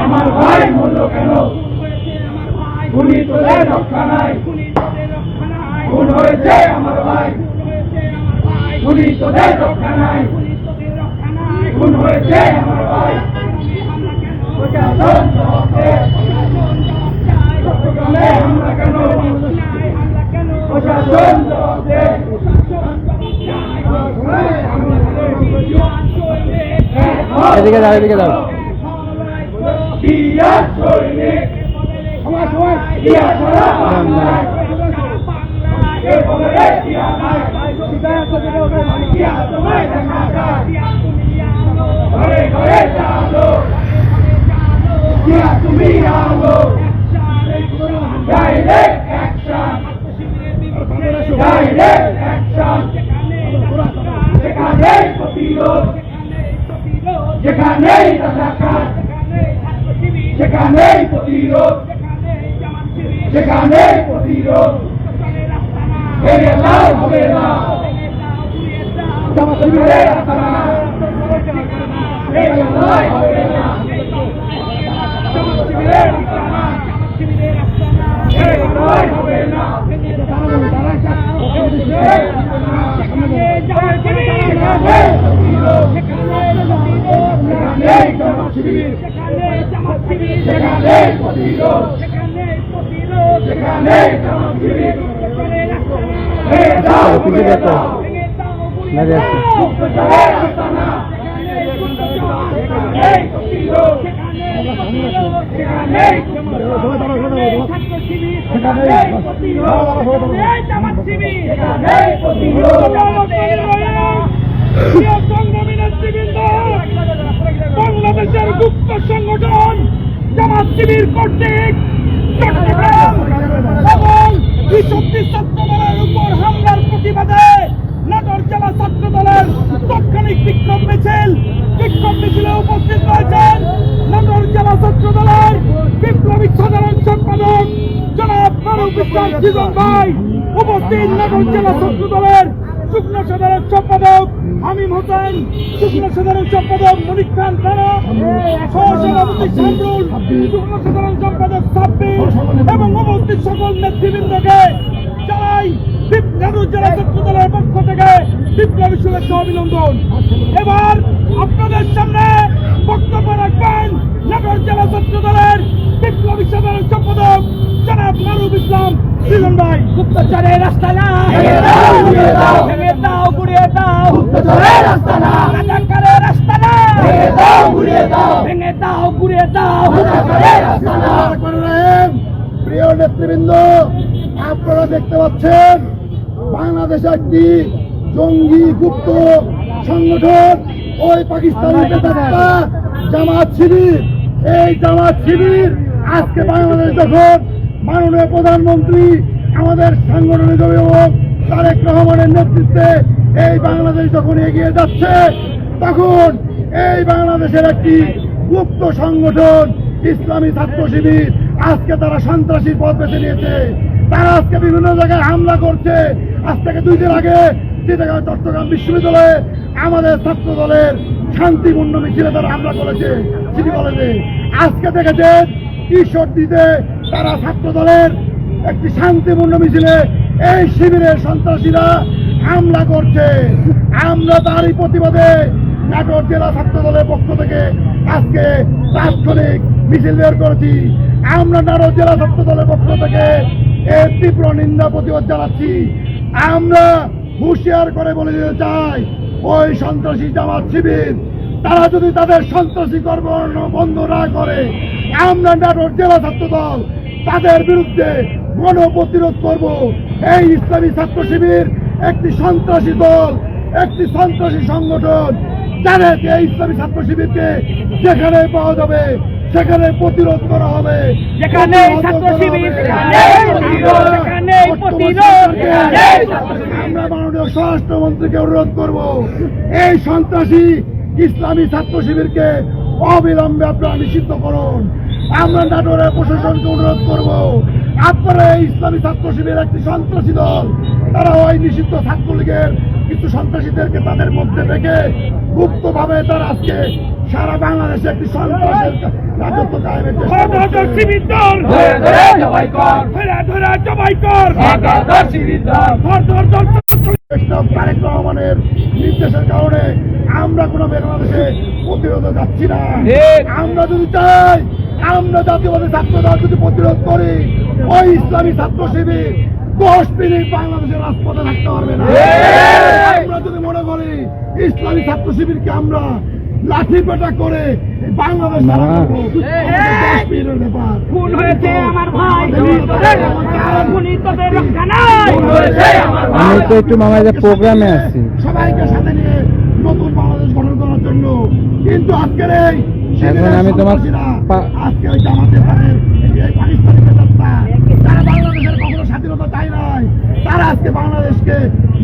আমার ভাই মূল্য কেন? খুনি তোদের রক্ষা নাই, খুন হয়েছে আমার ভাই, খুনি তোদের রক্ষা নাই, খুন হয়েছে আমার ভাই। প্রশাসন জবাব দে, চট্টগ্রামে হামলা কেন? প্রশাসন জবাব দে। এদিকে যাও, এদিকে যাও। জিয়া সৈনিক, জিয়া সারা বাংলায়, কে বলে জিয়া নাই, জিয়া তোমায় দেখা যায়, ঘরে ঘরে চালো, জিয়া তুমি আলো, ডাইরেক্ট অ্যাকশন, ডাইরেক্ট অ্যাকশন, যেখানেই প্রতিরোধ, যেখানেই রাজাকার, যেখানেই প্রতিরোধ, যেখানেই প্রতিরোধ, হেরে লাল হবে না, শিবিরের আস্তানা, হেরে লাল হবে না, শিবিরের আস্তানা, হেরে লাল হবে না, বাংলাদেশের গুপ্ত সংগঠন জামাত শিবির কর্তৃক চট্টগ্রাম এবং বিশক্তি ছাত্র দলের উপর হামলার প্রতিবাদে নাটোর জেলা ছাত্র দলের তাৎক্ষণিক বিক্ষোভ মিছিলে উপস্থিত রয়েছেন নাটোর জেলা ছাত্র দলের বিপ্লবী সাধারণ সম্পাদক জনাব ফারুক ইসলাম জীবন ভাই, উপস্থিত নাটোর জেলা ছাত্র দলের যুগ্ম সাধারণ সম্পাদক আমিম হোসেন, যুগ্ম সাধারণ সম্পাদক মনিক খান রানা, সহসভাপতি শামরুল, যুগ্ম সাধারণ সম্পাদক সাব্বির এবং উপস্থিত সকল নেতৃবৃন্দকে জানাই নাটোর জেলা ছাত্র দলের পক্ষ থেকে বিপ্লবী শুভেচ্ছা অভিনন্দন। এবার আপনাদের সামনে বক্তব্য রাখবেন নাটোর জেলা ছাত্র দলের বিপ্লবী সাধারণ সম্পাদক জনাব ফারুক ইসলাম জীবন ভাই। গুপ্তচরের আস্তানা ভেঙে দাও, গুড়িয়ে দাও, গুপ্তচরের আস্তানা, রাজাকারের আস্তানা ভেঙে দাও, গুড়িয়ে দাও, ভেঙে দাও, গুড়িয়ে দাও, রাজাকারের আস্তানা। প্রিয় নেতৃবৃন্দ, আপনারা দেখতে পাচ্ছেন বাংলাদেশ একটি জঙ্গি গুপ্ত সংগঠন, ওই পাকিস্তানি নেতা জামাত শিবির। এই জামাত শিবির আজকে বাংলাদেশ যখন মাননীয় প্রধানমন্ত্রী আমাদের সাংগঠনিক অভিভাবক তারেক রহমানের নেতৃত্বে এই বাংলাদেশ যখন এগিয়ে যাচ্ছে, তখন এই বাংলাদেশের একটি গুপ্ত সংগঠন ইসলামী ছাত্র শিবির আজকে তারা সন্ত্রাসীর পথ বেছে নিয়েছে। তারা আজকে বিভিন্ন জায়গায় হামলা করছে। আজ থেকে 2 দিন আগে চট্টগ্রাম বিশ্ববিদ্যালয়ে আমাদের ছাত্র দলের শান্তিপূর্ণ মিছিলে তারা হামলা করেছে সিটি কলেজে। আজকে দেখেছেন ঈশ্বরদীতে তারা ছাত্র দলের একটি শান্তিপূর্ণ মিছিলে এই শিবিরের সন্ত্রাসীরা হামলা করছে। আমরা তারই প্রতিবাদে নাটোর জেলা ছাত্র দলের পক্ষ থেকে আজকে তাৎক্ষণিক মিছিল বের করেছি। আমরা নাটোর জেলা ছাত্র দলের পক্ষ থেকে এর তীব্র নিন্দা প্রতিবাদ জানাচ্ছি। আমরা হুঁশিয়ার করে বলে দিতে চাই, ওই সন্ত্রাসী জামাত শিবির তারা যদি তাদের সন্ত্রাসী কর্মকাণ্ড বন্ধ না করে, আমরা নাটোর জেলা ছাত্র দল তাদের বিরুদ্ধে গণপ্রতিরোধ করব। এই ইসলামী ছাত্র শিবির একটি সন্ত্রাসী দল, একটি সন্ত্রাসী সংগঠন, যাদের এই ইসলামী ছাত্র শিবিরকে যেখানে পাওয়া যাবে সেখানে প্রতিরোধ করা হবে। যেখানে ছাত্র শিবির, সেখানে প্রতিরোধ। আমরা মাননীয় স্বরাষ্ট্রমন্ত্রীকে অনুরোধ করব, এই সন্ত্রাসী ইসলামী ছাত্র শিবিরকে অবিলম্বে আপনারা নিষিদ্ধ করুন। আমরা নাটোরের প্রশাসনকে অনুরোধ করব, আপনারা এই ইসলামী ছাত্র শিবির একটি সন্ত্রাসী দল, তারা ওই নিষিদ্ধ ছাত্রলীগের কিছু সন্ত্রাসীদেরকে তাদের মধ্যে রেখে গুপ্তভাবে তারা আজকে সারা বাংলাদেশে একটি সন্ত্রাসের রাজত্ব কায়েমের চেষ্টা করছে। শিবির দল ধরে জবাই কর, ধরে জবাই কর, ধর দল। তারেক রহমানের নির্দেশের কারণে আমরা কোনো বাংলাদেশে প্রতিরোধে যাচ্ছি না। আমরা যদি চাই, আমরা জাতীয়বাদী ছাত্র দল যদি প্রতিরোধ করি, ওই ইসলামী ছাত্র শিবির 10 মিনিট বাংলাদেশের রাজপথে থাকতে পারবে না। আমরা যদি মনে করি ইসলামী ছাত্র শিবিরকে আমরা লাঠি পেটা করে বাংলাদেশ 10 মিনিটের ব্যাপার। খুন হয়েছে আমার ভাই, খুনি তোদের রক্ষা নাই। আমি তো একটু মামাদের প্রোগ্রামে আছি। সবাইকে সাথে নিয়ে নতুন বাংলাদেশ গঠন করার জন্য, কিন্তু আজকের এই এখন আমি তোমার আজকের এই জামাতের তাদের এই পাকিস্তানি পেতাত্তা, তারা বাংলাদেশের কখনো স্বাধীনতা চায় নাই, তারা আজকে বাংলাদেশকে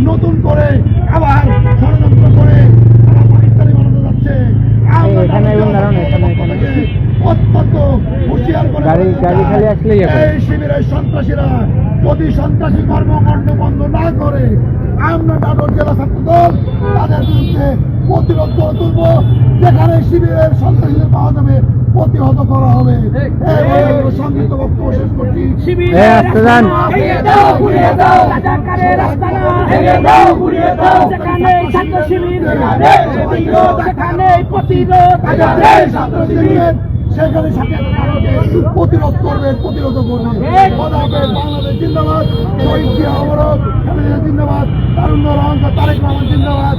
নতুন করে আবার ষড়যন্ত্র করে তারা পাকিস্তানি বানাতে যাচ্ছে। আমরা এখানে এবং দাঁড়ানো, এখানে অত্যন্ত হুঁশিয়ার করে গাড়ি খালি আসলেই হবে। এই শিবিরের সন্ত্রাসীরা যদি সন্ত্রাসী কর্মকাণ্ড বন্ধ না করে, আমরা নাটোর জেলা ছাত্র দল তাদের বিরুদ্ধে প্রতিরোধ করে তুলব। যেখানে শিবিরের সন্ত্রাসীদের পাওয়া যাবে প্রতিহত করা হবে। সংগীত বক্তব্য শেষ করছি। রাজাকারের আস্তানা ভেঙে দাও, গুড়িয়ে দাও। যেখানে ছাত্র শিবির, সেখানে প্রতিরোধ। ছাত্র শিবির সেখানে সাথে প্রতিরোধ করবে, প্রতিরোধ করবে। বাংলাদেশ জিন্দাবাদ, শহীদ জিয়া অমর, জিন্দাবাদ, তারুণ্য রহমান, তারেক রহমান জিন্দাবাদ।